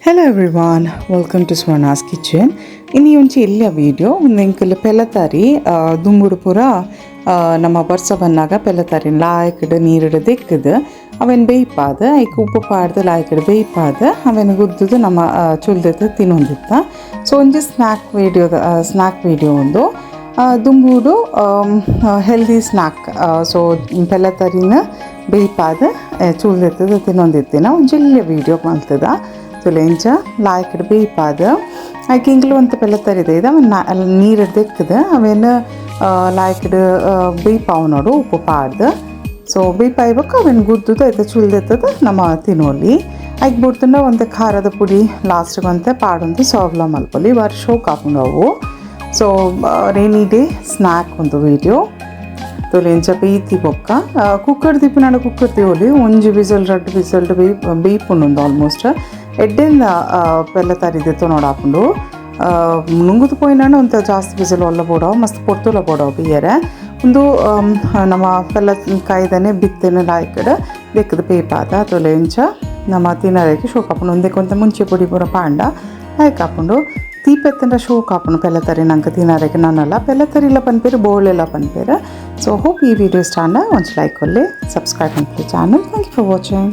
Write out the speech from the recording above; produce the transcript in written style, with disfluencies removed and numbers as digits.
Hello everyone, welcome to Swarna's Kitchen. In this video, we will pellatari dumbudu pura nama barsa bannaga pellatari laayikade neeride dekkide aven beipade ayku uppu paadde laayikade beipade aven guddudu nama chuldete tinonditta. So onje snack video undo dumbudu healthy snack. So pellatarina beipade chuldete tinondittina onje video maltada. ತುಲೆಂಚ ಲಾಯ್ಕಡೆ ಬೇಯ್ಪಾದ ಆಯ್ಕೆ ಇಂಗ್ಲು ಅಂತ ಪೆಲ್ಲತ್ತರಿದೆ ಇದು ಅವನ್ನ ನೀರು ದೆಕ್ಕದ ಅವೇನು ಲಾಯ್ಕಡೆ ಬೇಯ್ಪಾವು ನೋಡು ಉಪ್ಪು ಪಾಡ್ದು so ಬೇಯ್ಪಾಯ್ಬೇಕು ಅವೇನು ಗುದ್ದುದು ಆಯ್ತು ಚುಲ್ದೆತ್ತದ ನಮ್ಮ ತಿನ್ನೋಲಿ ಆಯ್ಕೆ ಬಿಡ್ತಂಡ ಒಂದು ಖಾರದ ಪುಡಿ ಲಾಸ್ಟಿಗೆ ಅಂತ ಪಾಡೊಂದು ಸೋಗ್ಲ ಮಲ್ಪೊಲಿ ವರ್ಷೋಕೆ ಹಾಕೊಂಡವು ಸೊ ರೇನಿ ಡೇ ಸ್ನ್ಯಾಕ್ ಒಂದು ವೀಡಿಯೋ ತೊಲೆಂಚ ಬೇಯ್ತಿ ಬೊಕ್ಕ ಕುಕ್ಕರ್ ದಿಪ್ಪಿನಾಡ ಕುಕ್ಕರ್ ತಿವೋಲಿ ಒಂಜಿ ವಿಸಲ್ 2 ವಿಸಲ್ ಬೇಯ್ಪುಂಡು ಆಲ್ಮೋಸ್ಟ್ ಎಡ್ಡೆಲ್ಲ ಪೆಲ್ಲತ್ತರಿದೆ ನೋಡಾಕೊಂಡು ನುಂಗುದು ಪೋಯಿನ ಒಂದು ಜಾಸ್ತಿ ಬಿಸಿಲು ಒಲ್ಲ ಬೋಡವು ಮಸ್ತ್ ಪೊರ್ತುಲ ಬೋಡವು ಬಿಯ್ಯರೆ ಒಂದು ನಮ್ಮ ಪೆಲ್ಲಕಾಯ್ದನೆ ಬಿತ್ತನೆ ಲಾಯ್ಕಡೆ ಬೆಕ್ಕದ ಬೇಯ್ಪಾದ ತೊಲೆಂಚ ನಮ್ಮ ತಿನ್ನೋದಕ್ಕೆ ಶೋಕ್ ಹಾಕೊಂಡು ಒಂದೇ ಕೊಂತ ಮುಂಚೆ ಪುಡಿ ಪೂರ ಪಾಂಡ ಆಯ್ಕೆ ಹಾಕೊಂಡು ತೀಪೆತ್ತಂಡ ಶೋಕ್ ಹಾಕೊಂಡು ಪೆಲ್ಲತ್ತರಿ ನಂಗೆ ತಿನ್ನೋದಕ್ಕೆ ನಾನಲ್ಲ ಪೆಲ್ಲತ್ತರಿಲ್ಲ ಪನ್ಪೇರು ಬೋಳೆಲ್ಲ ಪನ್ಪೇರು ಸೊ ಹೋಪ್ ಈ ವಿಡಿಯೋ ಇಷ್ಟ ಒಂಚು ಲೈಕ್ ಕೊಲ್ಲಿ ಸಬ್ಸ್ಕ್ರೈಬ್ ಮಾಡ್ಕೊಳ್ಳಿ channel thank you for watching.